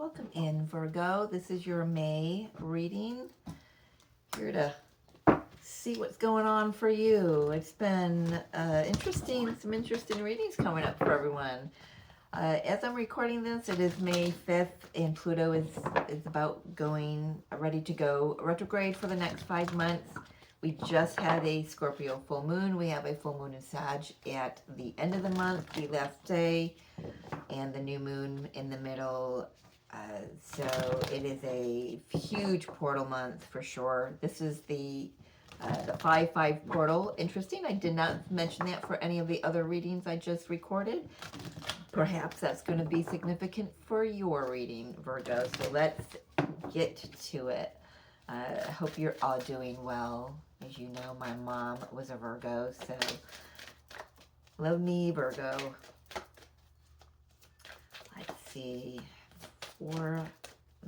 Welcome in, Virgo. This is your May reading. Here to see what's going on for you. It's been some interesting readings coming up for everyone. As I'm recording this, it is May 5th, and Pluto is about ready to go retrograde for the next 5 months. We just had a Scorpio full moon. We have a full moon in Sag at the end of the month, the last day, and the new moon in the middle. So it is a huge portal month for sure. This is the 5-5 portal. Interesting. I did not mention that for any of the other readings I just recorded. Perhaps that's going to be significant for your reading, Virgo. So let's get to it. I hope you're all doing well. As you know, my mom was a Virgo, so love me, Virgo. Let's see. For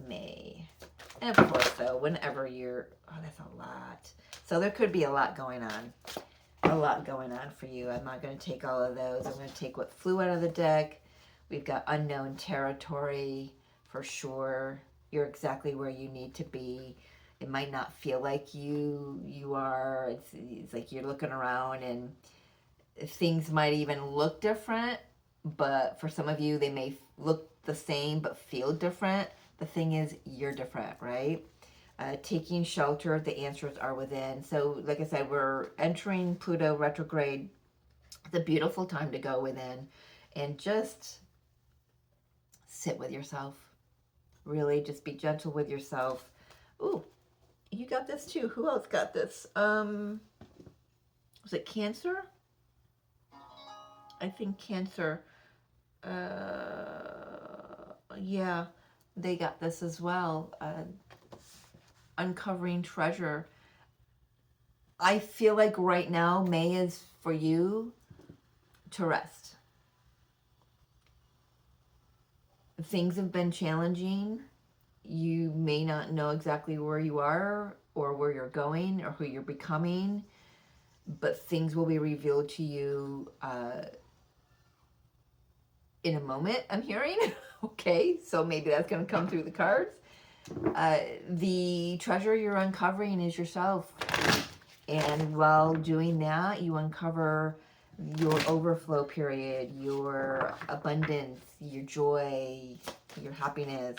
May. And of course, though, whenever that's a lot. So there could be a lot going on. A lot going on for you. I'm not going to take all of those. I'm going to take what flew out of the deck. We've got unknown territory for sure. You're exactly where you need to be. It might not feel like you are. It's like you're looking around and things might even look different, but for some of you, they may look the same but feel different. The thing is, you're different, right? Taking shelter, the answers are within. So like I said, we're entering Pluto retrograde. It's a beautiful time to go within and just sit with yourself. Really just be gentle with yourself. Ooh, you got this too. Who else got this? Was it Cancer? I think Cancer. Yeah, they got this as well. Uncovering treasure. I feel like right now May is for you to rest. Things have been challenging. You may not know exactly where you are or where you're going or who you're becoming, but things will be revealed to you in a moment, I'm hearing. Okay, so maybe that's going to come through the cards. The treasure you're uncovering is yourself. And while doing that, you uncover your overflow period, your abundance, your joy, your happiness.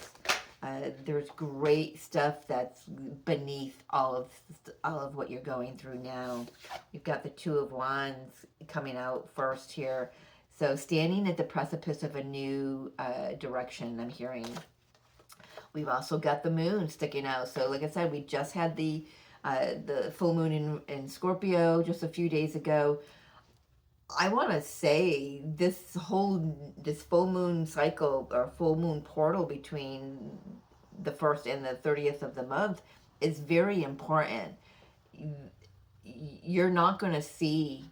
There's great stuff that's beneath all of what you're going through now. You've got the Two of Wands coming out first here. So standing at the precipice of a new direction, I'm hearing. We've also got the moon sticking out. So like I said, we just had the full moon in Scorpio just a few days ago. I want to say this full moon cycle or full moon portal between the 1st and the 30th of the month is very important. You're not going to see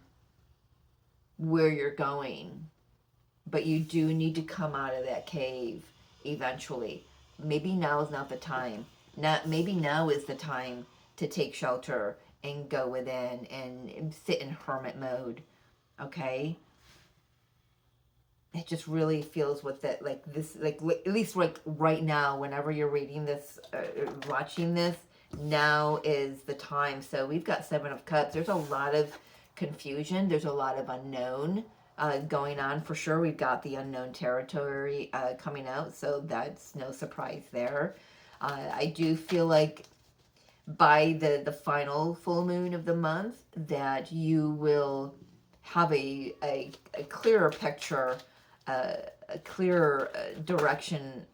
where you're going, but you do need to come out of that cave eventually. Maybe now is not the time. Maybe now is the time to take shelter and go within and sit in hermit mode. Okay, it just really feels with that, like this, like at least like right now, whenever you're reading this, watching this, now is the time. So we've got 7 of Cups. There's a lot of confusion. There's a lot of unknown going on for sure. We've got the unknown territory coming out, so that's no surprise there. I do feel like by the final full moon of the month that you will have a clearer picture, a clearer direction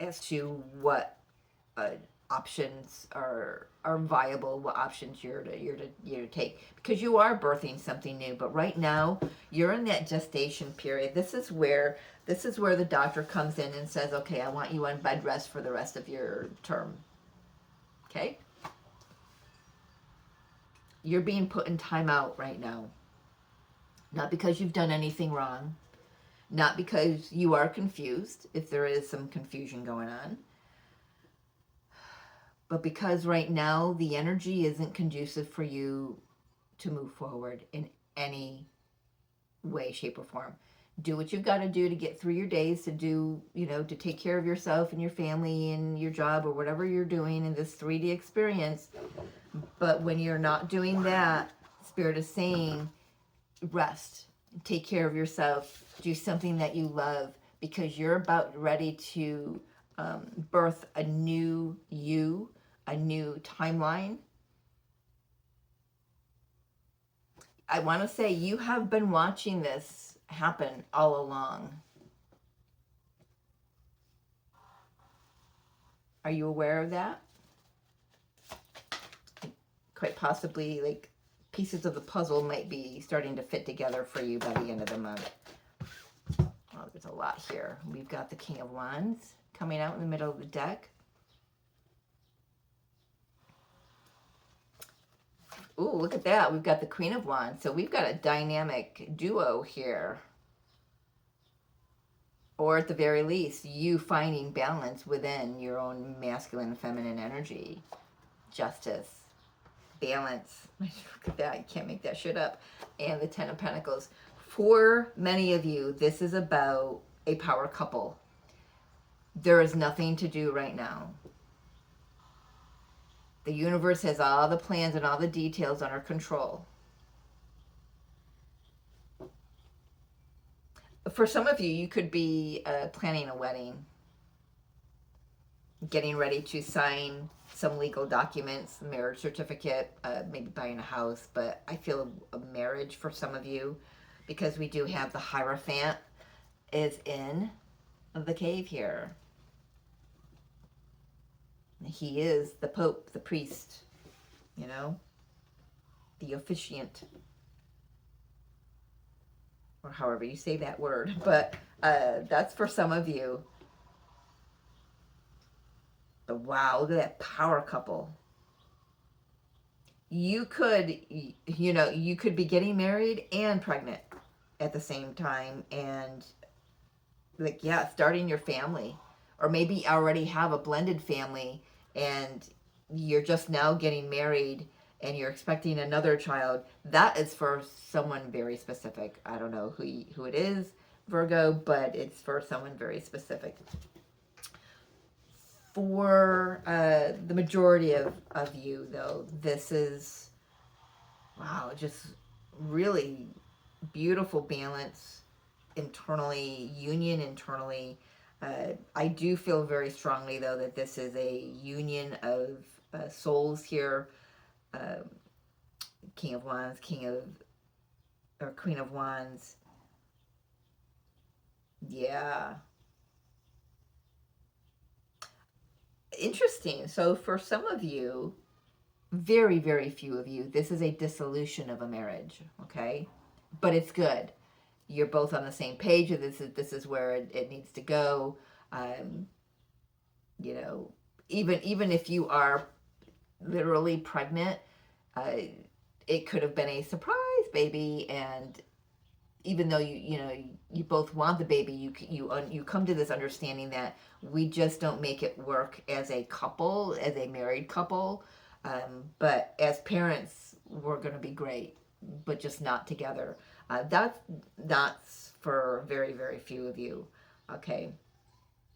as to what options are viable, what options you're to take, because you are birthing something new. But right now you're in that gestation period. This is where the doctor comes in and says, okay, I want you on bed rest for the rest of your term. Okay, you're being put in timeout right now. Not because you've done anything wrong, not because you are confused, if there is some confusion going on, but because right now the energy isn't conducive for you to move forward in any way, shape, or form. do what you've got to do to get through your days, to do, to take care of yourself and your family and your job or whatever you're doing in this 3D experience. But when you're not doing that, Spirit is saying, rest, take care of yourself, do something that you love, because you're about ready to birth a new you, a new timeline. I want to say you have been watching this happen all along. Are you aware of that? Quite possibly, like, pieces of the puzzle might be starting to fit together for you by the end of the month. Oh, there's a lot here. We've got the King of Wands coming out in the middle of the deck. Ooh, look at that. We've got the Queen of Wands. So we've got a dynamic duo here. Or at the very least, you finding balance within your own masculine and feminine energy. Justice. Balance. Look at that. You can't make that shit up. And the Ten of Pentacles. For many of you, this is about a power couple. There is nothing to do right now. The universe has all the plans and all the details under control. For some of you, you could be planning a wedding, getting ready to sign some legal documents, marriage certificate, maybe buying a house. But I feel a marriage for some of you, because we do have the Hierophant is in the cave here. He is the Pope, the priest, the officiant, or however you say that word. But that's for some of you. But wow, look at that power couple. You could, you could be getting married and pregnant at the same time, and like, yeah, starting your family, or maybe already have a blended family and you're just now getting married and you're expecting another child. That is for someone very specific. I don't know who it is, Virgo, but it's for someone very specific. For the majority of you, though, this is, wow, just really beautiful balance internally, union internally. I do feel very strongly, though, that this is a union of souls here. King of Wands, or Queen of Wands. Yeah. Interesting. So for some of you, very, very few of you, this is a dissolution of a marriage, okay? But it's good. You're both on the same page. This is where it needs to go. Even if you are literally pregnant, it could have been a surprise baby, and even though you both want the baby, you come to this understanding that we just don't make it work as a couple, as a married couple. But as parents, we're going to be great, but just not together. That's for very, very few of you. Okay,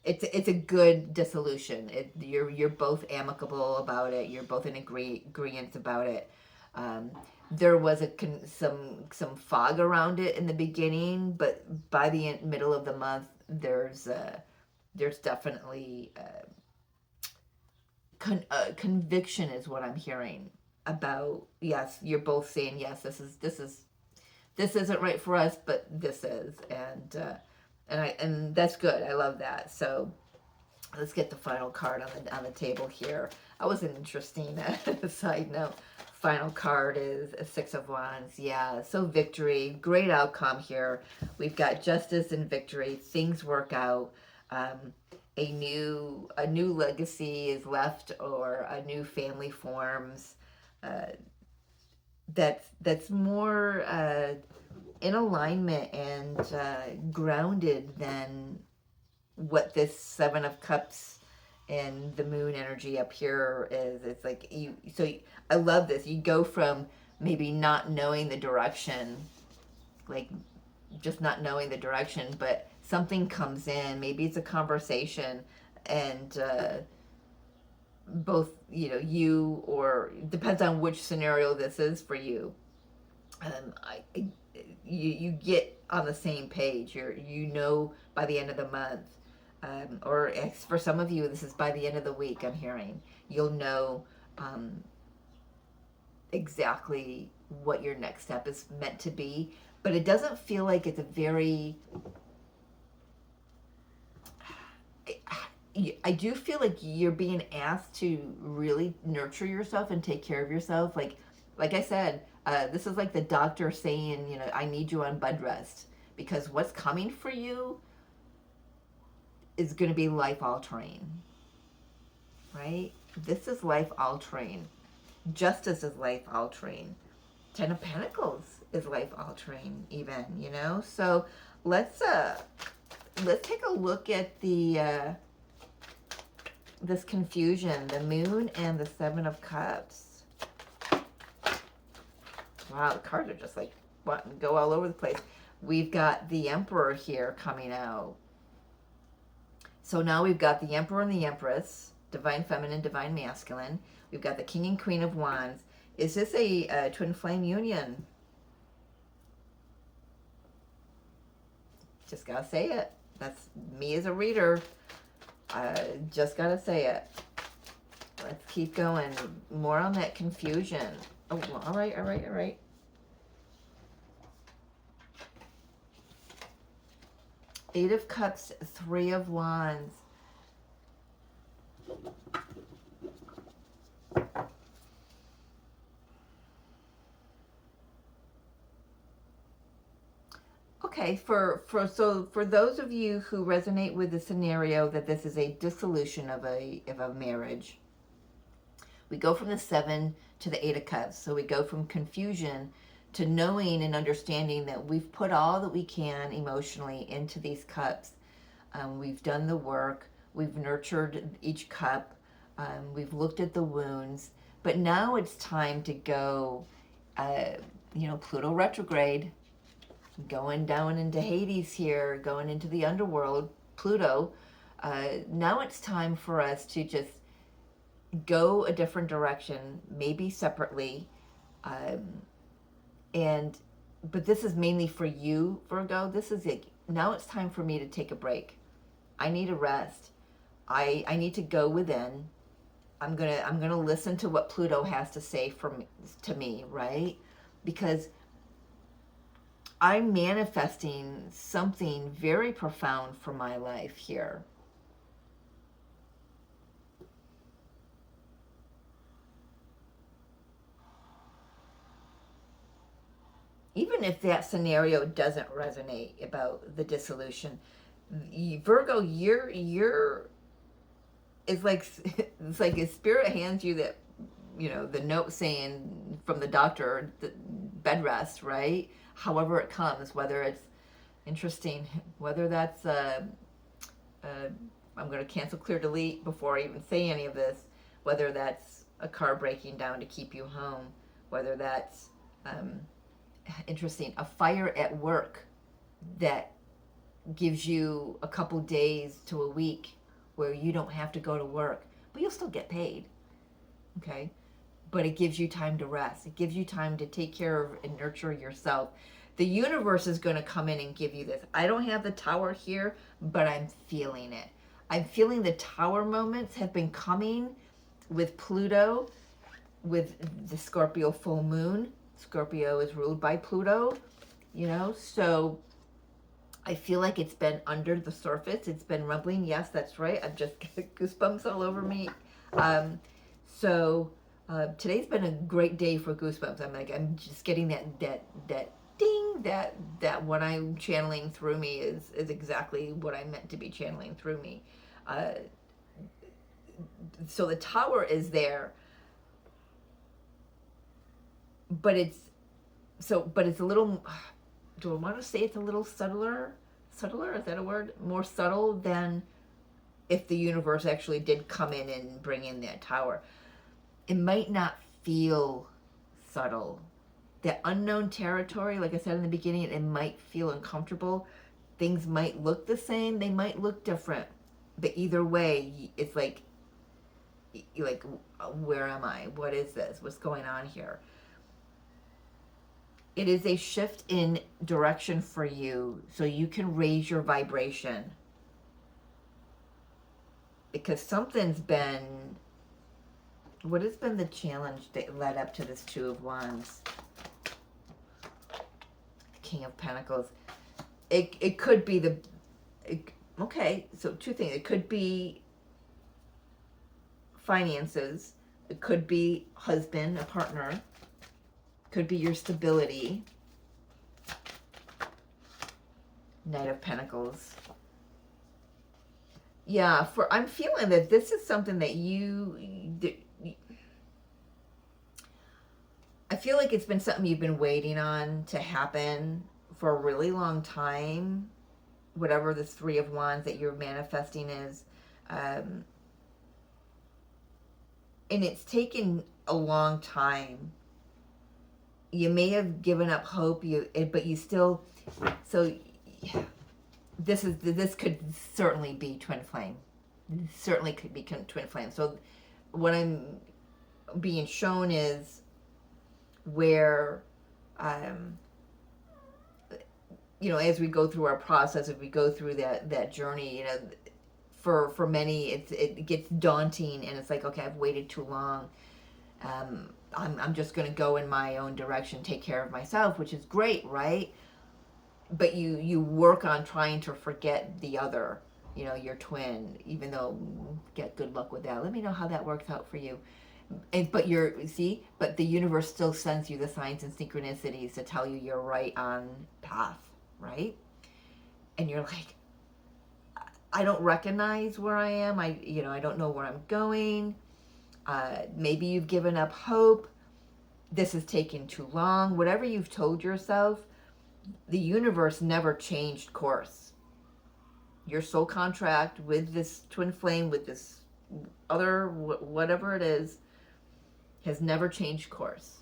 it's a good dissolution. You're both amicable about it. You're both in agreement about it. There was some fog around it in the beginning, but by the middle of the month, there's definitely conviction is what I'm hearing about. Yes, you're both saying yes. This isn't right for us, but this is, and that's good. I love that. So let's get the final card on the table here. That was an interesting side note. Final card is a Six of Wands. Yeah, so victory, great outcome here. We've got justice and victory. Things work out. A new legacy is left, or a new family forms. That's more in alignment and grounded than what this Seven of Cups and the moon energy up here is. It's like I love this. You go from maybe not knowing the direction, like just not knowing the direction, but something comes in. Maybe it's a conversation, and both, you know, you, or depends on which scenario this is for you. You get on the same page. You know, by the end of the month, or for some of you, this is by the end of the week. I'm hearing you'll know exactly what your next step is meant to be, but it doesn't feel like it's a very. I do feel like you're being asked to really nurture yourself and take care of yourself. Like I said, this is like the doctor saying, you know, I need you on bed rest, because what's coming for you is going to be life altering, right? This is life altering. Justice is life altering. Ten of Pentacles is life altering, even, you know. So let's take a look at the this confusion, the Moon and the Seven of Cups. Wow, the cards are just like wanting to go all over the place. We've got the Emperor here coming out. So now we've got the Emperor and the Empress, Divine Feminine, Divine Masculine. We've got the King and Queen of Wands. Is this a twin flame union? Just gotta say it. That's me as a reader. Just gotta say it. Let's keep going. More on that confusion. Oh, all right, all right, all right. Eight of Cups, Three of Wands. Okay, for those of you who resonate with the scenario that this is a dissolution of a marriage, we go from the Seven to the Eight of Cups. So we go from confusion to knowing and understanding that we've put all that we can emotionally into these cups. We've done the work. We've nurtured each cup. We've looked at the wounds. But now it's time to go, you know, Pluto retrograde, going down into Hades here, going into the underworld, Pluto. Now it's time for us to just go a different direction, maybe separately. But this is mainly for you, Virgo. This is it. Now it's time for me to take a break. I need a rest. I need to go within. I'm gonna listen to what Pluto has to say to me, right? Because I'm manifesting something very profound for my life here. Even if that scenario doesn't resonate about the dissolution, Virgo, you're it's like if Spirit hands you that, you know, the note saying from the doctor, the bed rest, right? However it comes, whether it's interesting, whether that's I'm going to cancel, clear, delete before I even say any of this, whether that's a car breaking down to keep you home, whether that's interesting, a fire at work that gives you a couple days to a week where you don't have to go to work, but you'll still get paid, okay? But it gives you time to rest. It gives you time to take care of and nurture yourself. The universe is going to come in and give you this. I don't have the Tower here, but I'm feeling it. I'm feeling the Tower moments have been coming with Pluto, with the Scorpio full moon. Scorpio is ruled by Pluto, you know, so I feel like it's been under the surface. It's been rumbling. Yes, that's right. I've just got goosebumps all over me. Today's been a great day for goosebumps. I'm just getting that ding, that what I'm channeling through me is exactly what I'm meant to be channeling through me. So the Tower is there, but it's a little, do I want to say it's a little subtler? Subtler, is that a word? More subtle than if the universe actually did come in and bring in that Tower. It might not feel subtle. that unknown territory, like I said in the beginning, it might feel uncomfortable. Things might look the same, they might look different. But either way, it's like, where am I? What is this? What's going on here? It is a shift in direction for you so you can raise your vibration. Because something's been, what has been the challenge that led up to this Two of Wands? King of Pentacles. It could be okay, so two things. It could be finances. It could be husband, a partner. Could be your stability. Knight of Pentacles. Yeah, I'm feeling that this is something that I feel like it's been something you've been waiting on to happen for a really long time. Whatever this Three of Wands that you're manifesting is. And it's taken a long time. You may have given up hope, but you still, so this could certainly be twin flame. Certainly could be twin flame. So what I'm being shown is where, as we go through our process, if we go through that journey, for many, it gets daunting, and it's like, okay, I've waited too long. I'm just going to go in my own direction, take care of myself, which is great, right? But you work on trying to forget the other, your twin, even though, get good luck with that. Let me know how that works out for you. But the universe still sends you the signs and synchronicities to tell you you're right on path, right? And you're like, I don't recognize where I am. I don't know where I'm going. Maybe you've given up hope. This is taking too long. Whatever you've told yourself, the universe never changed course. Your soul contract with this twin flame, with this other, whatever it is, has never changed course.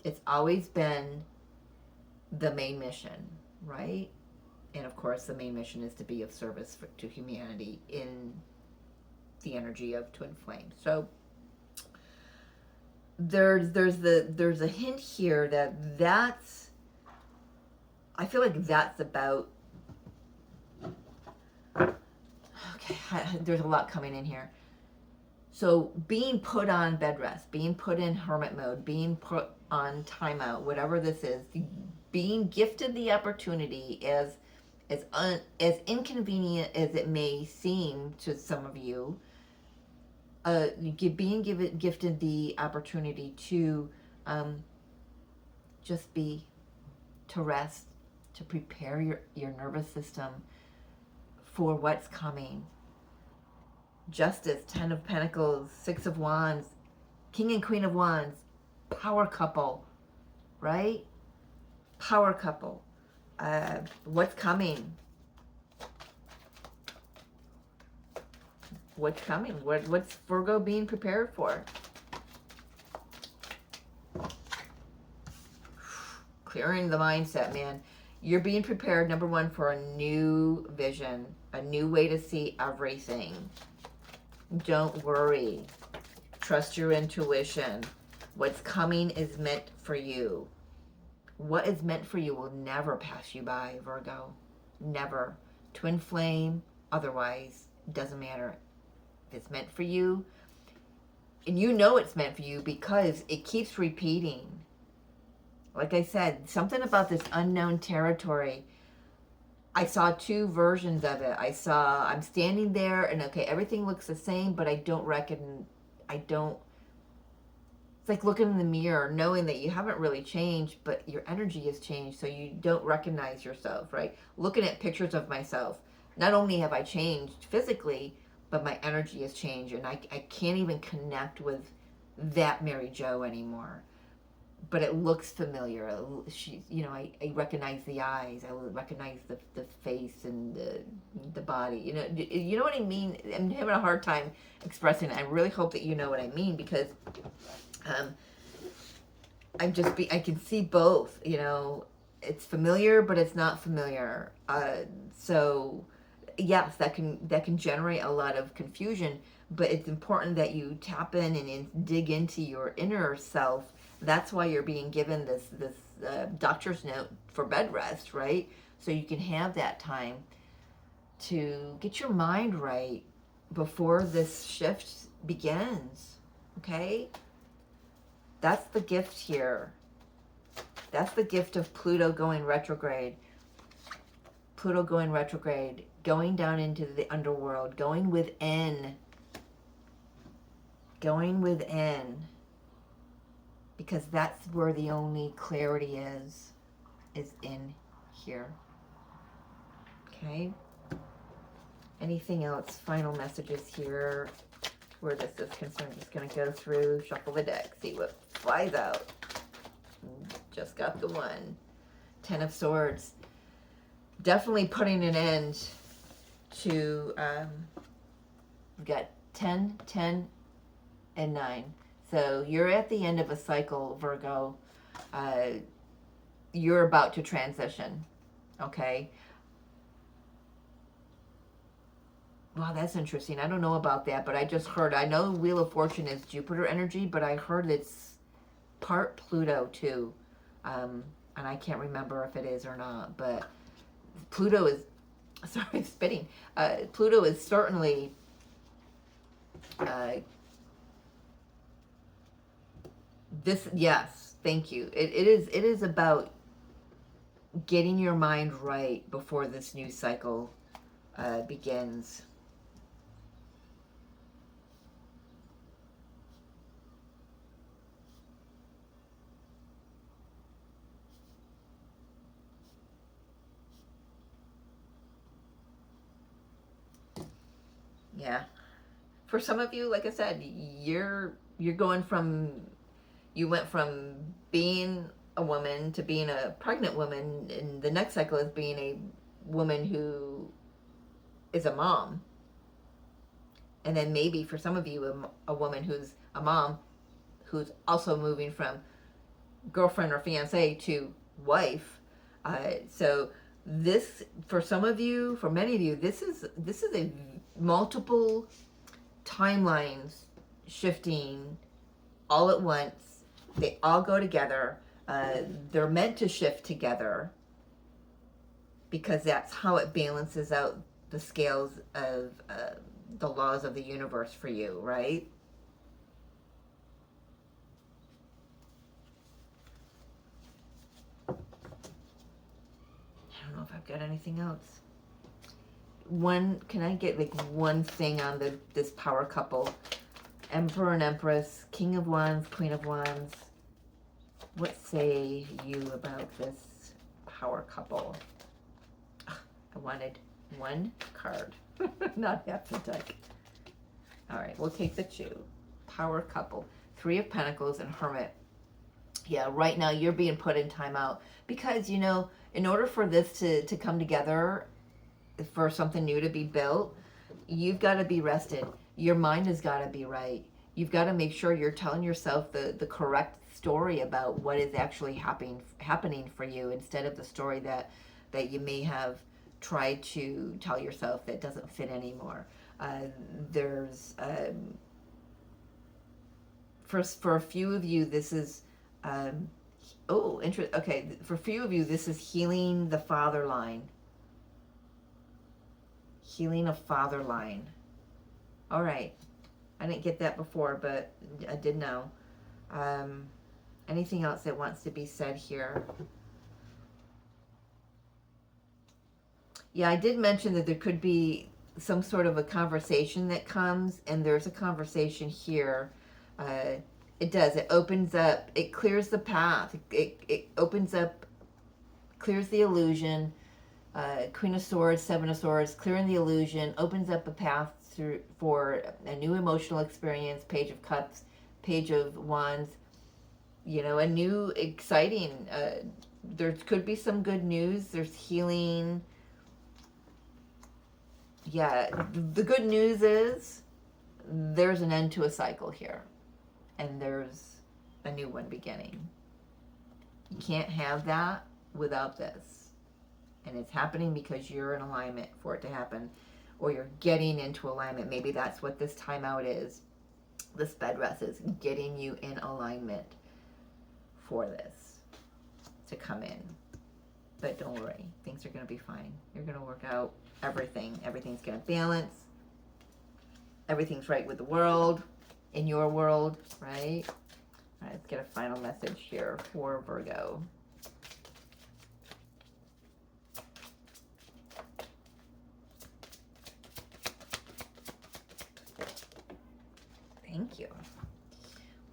It's always been the main mission, right? And of course, the main mission is to be of service to humanity in the energy of twin flame. So there's a hint here that's, I feel like that's about, okay, there's a lot coming in here. So being put on bed rest, being put in hermit mode, being put on timeout, whatever this is, being gifted the opportunity, as inconvenient as it may seem to some of you, being gifted the opportunity to just be, to rest, to prepare your nervous system for what's coming. Justice, 10 of Pentacles, 6 of Wands, King and Queen of Wands, power couple, right? Power couple. What's coming? What's coming? What's Virgo being prepared for? Clearing the mindset, man. You're being prepared, number one, for a new vision, a new way to see everything. Don't worry. Trust your intuition. What's coming is meant for you. What is meant for you will never pass you by, Virgo. Never. Twin flame, otherwise, doesn't matter. If it's meant for you, and you know it's meant for you because it keeps repeating. Like I said, something about this unknown territory. I saw two versions of it. I'm standing there and okay, everything looks the same, but it's like looking in the mirror, knowing that you haven't really changed, but your energy has changed, so you don't recognize yourself, right? Looking at pictures of myself, not only have I changed physically, but my energy has changed, and I can't even connect with that Mary Jo anymore. But it looks familiar. I recognize the eyes. I recognize the face and the body. You know what I mean? I'm having a hard time expressing it. I really hope that you know what I mean, because I can see both, you know, it's familiar, but it's not familiar. So yes, that can generate a lot of confusion, but it's important that you tap in dig into your inner self. That's why you're being given this doctor's note for bed rest, right? So you can have that time to get your mind right before this shift begins. Okay? That's the gift here. That's the gift of Pluto going retrograde. Pluto going retrograde, going down into the underworld, going within. Going within. Because that's where the only clarity is in here. Okay? Anything else? Final messages here where this is concerned. Just going to go through, shuffle the deck, see what flies out. Just got the one. 10 of Swords. Definitely putting an end to, we've got 10, 10, and 9. So you're at the end of a cycle, Virgo. You're about to transition, okay? Wow, that's interesting. I don't know about that, but I just heard, I know Wheel of Fortune is Jupiter energy, but I heard it's part Pluto too. And I can't remember if it is or not, but Pluto is, sorry, spitting. Pluto is certainly this, yes, thank you. It is about getting your mind right before this new cycle begins. Yeah. For some of you, like I said, you're going from, you went from being a woman to being a pregnant woman, and the next cycle is being a woman who is a mom. And then maybe for some of you, a woman who's a mom who's also moving from girlfriend or fiance to wife. So this, for some of you, for many of you, this is a multiple timelines shifting all at once. They all go together. They're meant to shift together because that's how it balances out the scales of the laws of the universe for you, right? I don't know if I've got anything else. Can I get like one thing on this power couple? Emperor and Empress, King of Wands, Queen of Wands. What say you about this power couple? I wanted one card, not half the deck. All right, we'll take the 2. Power couple, 3 of Pentacles and Hermit. Yeah, right now you're being put in timeout because, you know, in order for this to come together, for something new to be built, you've got to be rested. Your mind has got to be right. You've got to make sure you're telling yourself the correct story about what is actually happening for you, instead of the story that you may have tried to tell yourself that doesn't fit anymore. There's for a few of you, this is okay, for a few of you, this is healing the father line. Healing a father line. All right. I didn't get that before, but I did now. Anything else that wants to be said here? Yeah, I did mention that there could be some sort of a conversation that comes, and there's a conversation here. It does. It opens up. It clears the path. It opens up, clears the illusion. Queen of Swords, 7 of Swords, clearing the illusion, opens up a path for a new emotional experience. Page of Cups, Page of Wands, you know, a new exciting, there could be some good news. There's healing. Yeah, the good news is there's an end to a cycle here, and there's a new one beginning. You can't have that without this. And it's happening because you're in alignment for it to happen, or you're getting into alignment. Maybe that's what this timeout is. This bed rest is getting you in alignment for this to come in. But don't worry, things are going to be fine. You're going to work out everything. Everything's going to balance. Everything's right with the world, in your world, right? All right, let's get a final message here for Virgo. Thank you.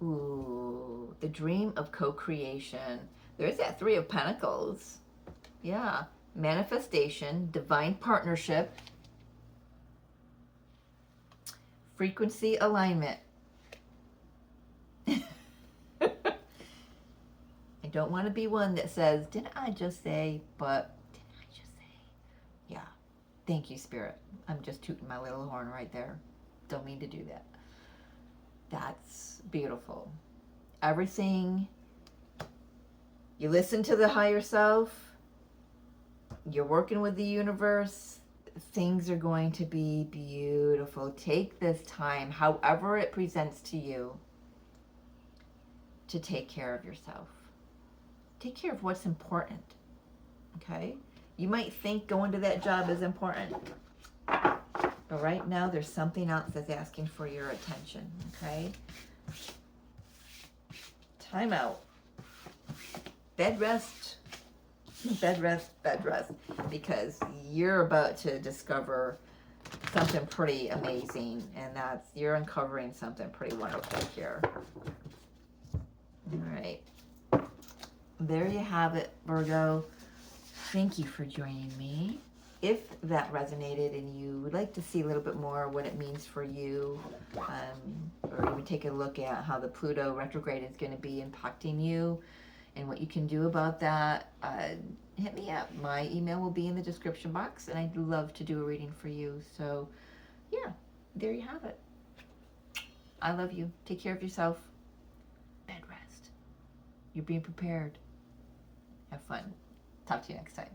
Ooh, the dream of co-creation. There's that Three of Pentacles. Yeah. Manifestation, divine partnership, frequency alignment. I don't want to be one that says, didn't I just say, but didn't I just say? Yeah. Thank you, Spirit. I'm just tooting my little horn right there. Don't mean to do that. That's beautiful. Everything, you listen to the higher self, you're working with the universe, things are going to be beautiful. Take this time, however it presents to you, to take care of yourself. Take care of what's important, okay? You might think going to that job is important, but right now there's something else that's asking for your attention, okay? Time out. Bed rest. Bed rest, bed rest. Because you're about to discover something pretty amazing, and that's, you're uncovering something pretty wonderful here. All right. There you have it, Virgo. Thank you for joining me. If that resonated and you would like to see a little bit more what it means for you, or even take a look at how the Pluto retrograde is going to be impacting you and what you can do about that, hit me up. My email will be in the description box, and I'd love to do a reading for you. So, yeah, there you have it. I love you. Take care of yourself. Bed rest. You're being prepared. Have fun. Talk to you next time.